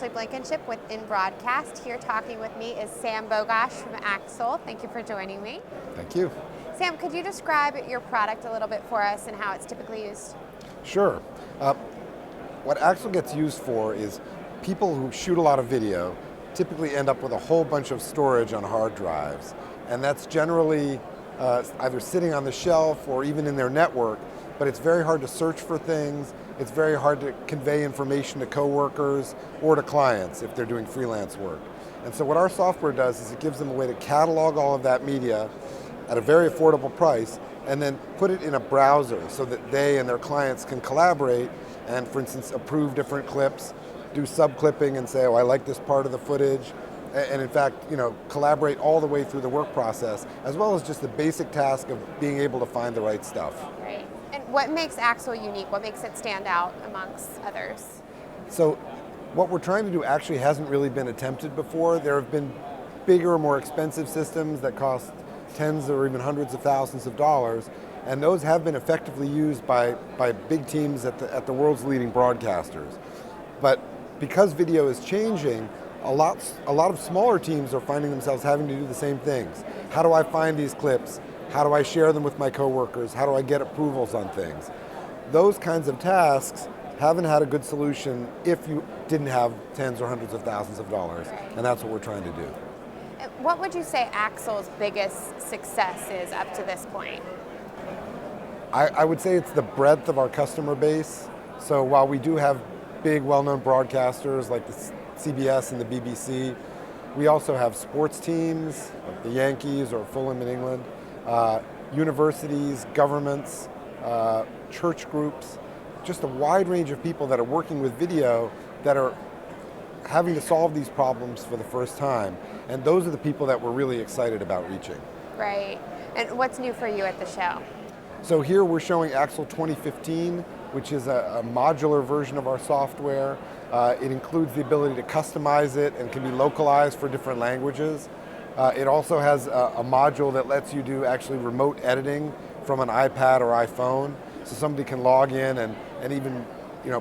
Ashley Blankenship with InBroadcast. Here talking with me is Sam Bogoch from Axle. Thank you for joining me. Thank you. Sam, could you describe your product a little bit for us and how it's typically used? Sure. What Axle gets used for is people who shoot a lot of video typically end up with a whole bunch of storage on hard drives. And that's generally either sitting on the shelf or even in their network, but it's very hard to search for things. It's very hard to convey information to coworkers or to clients if they're doing freelance work. And so what our software does is it gives them a way to catalog all of that media at a very affordable price and then put it in a browser so that they and their clients can collaborate and, for instance, approve different clips, do sub-clipping and say, oh, I like this part of the footage, and in fact, collaborate all the way through the work process, as well as just the basic task of being able to find the right stuff. Right. And what makes Axle unique? What makes it stand out amongst others? So what we're trying to do actually hasn't really been attempted before. There have been bigger, more expensive systems that cost tens or even hundreds of thousands of dollars, and those have been effectively used by big teams at the world's leading broadcasters. But because video is changing, a lot of smaller teams are finding themselves having to do the same things. How do I find these clips? How do I share them with my coworkers? How do I get approvals on things? Those kinds of tasks haven't had a good solution if you didn't have tens or hundreds of thousands of dollars, and that's what we're trying to do. What would you say Axle's biggest success is up to this point? I would say it's the breadth of our customer base. So while we do have big, well-known broadcasters like the CBS and the BBC, we also have sports teams, like the Yankees or Fulham in England, universities, governments, church groups, just a wide range of people that are working with video that are having to solve these problems for the first time. And those are the people that we're really excited about reaching. Right. And what's new for you at the show? So here we're showing Axle 2015, which is a modular version of our software. It includes the ability to customize it and can be localized for different languages. It also has a module that lets you do actually remote editing from an iPad or iPhone. So somebody can log in and even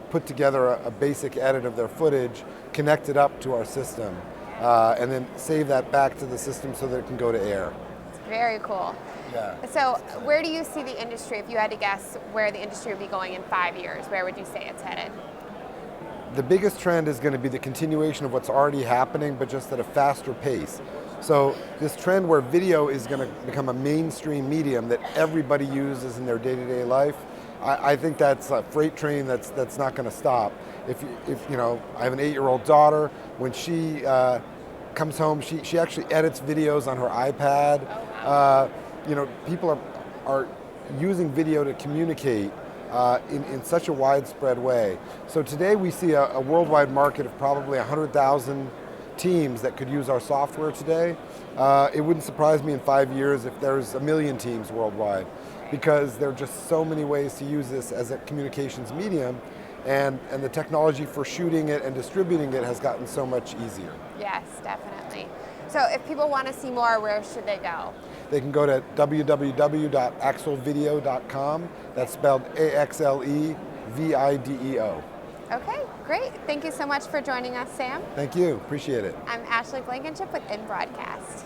put together a basic edit of their footage, connect it up to our system, and then save that back to the system so that it can go to air. It's very cool. Yeah. So where do you see the industry, if you had to guess where the industry would be going in 5 years, where would you say it's headed? The biggest trend is going to be the continuation of what's already happening, but just at a faster pace. So this trend where video is going to become a mainstream medium that everybody uses in their day-to-day life, I think that's a freight train that's not going to stop. If I have an 8-year-old daughter, when she comes home, she actually edits videos on her iPad. People are using video to communicate in such a widespread way. So today we see a worldwide market of probably 100,000 teams that could use our software today. It wouldn't surprise me in 5 years if there's 1 million teams worldwide, because there are just so many ways to use this as a communications medium, and the technology for shooting it and distributing it has gotten so much easier. Yes, definitely. So if people want to see more, where should they go? They can go to www.axlevideo.com. That's spelled AXLEVIDEO. Okay, great. Thank you so much for joining us, Sam. Thank you, appreciate it. I'm Ashley Blankenship with InBroadcast.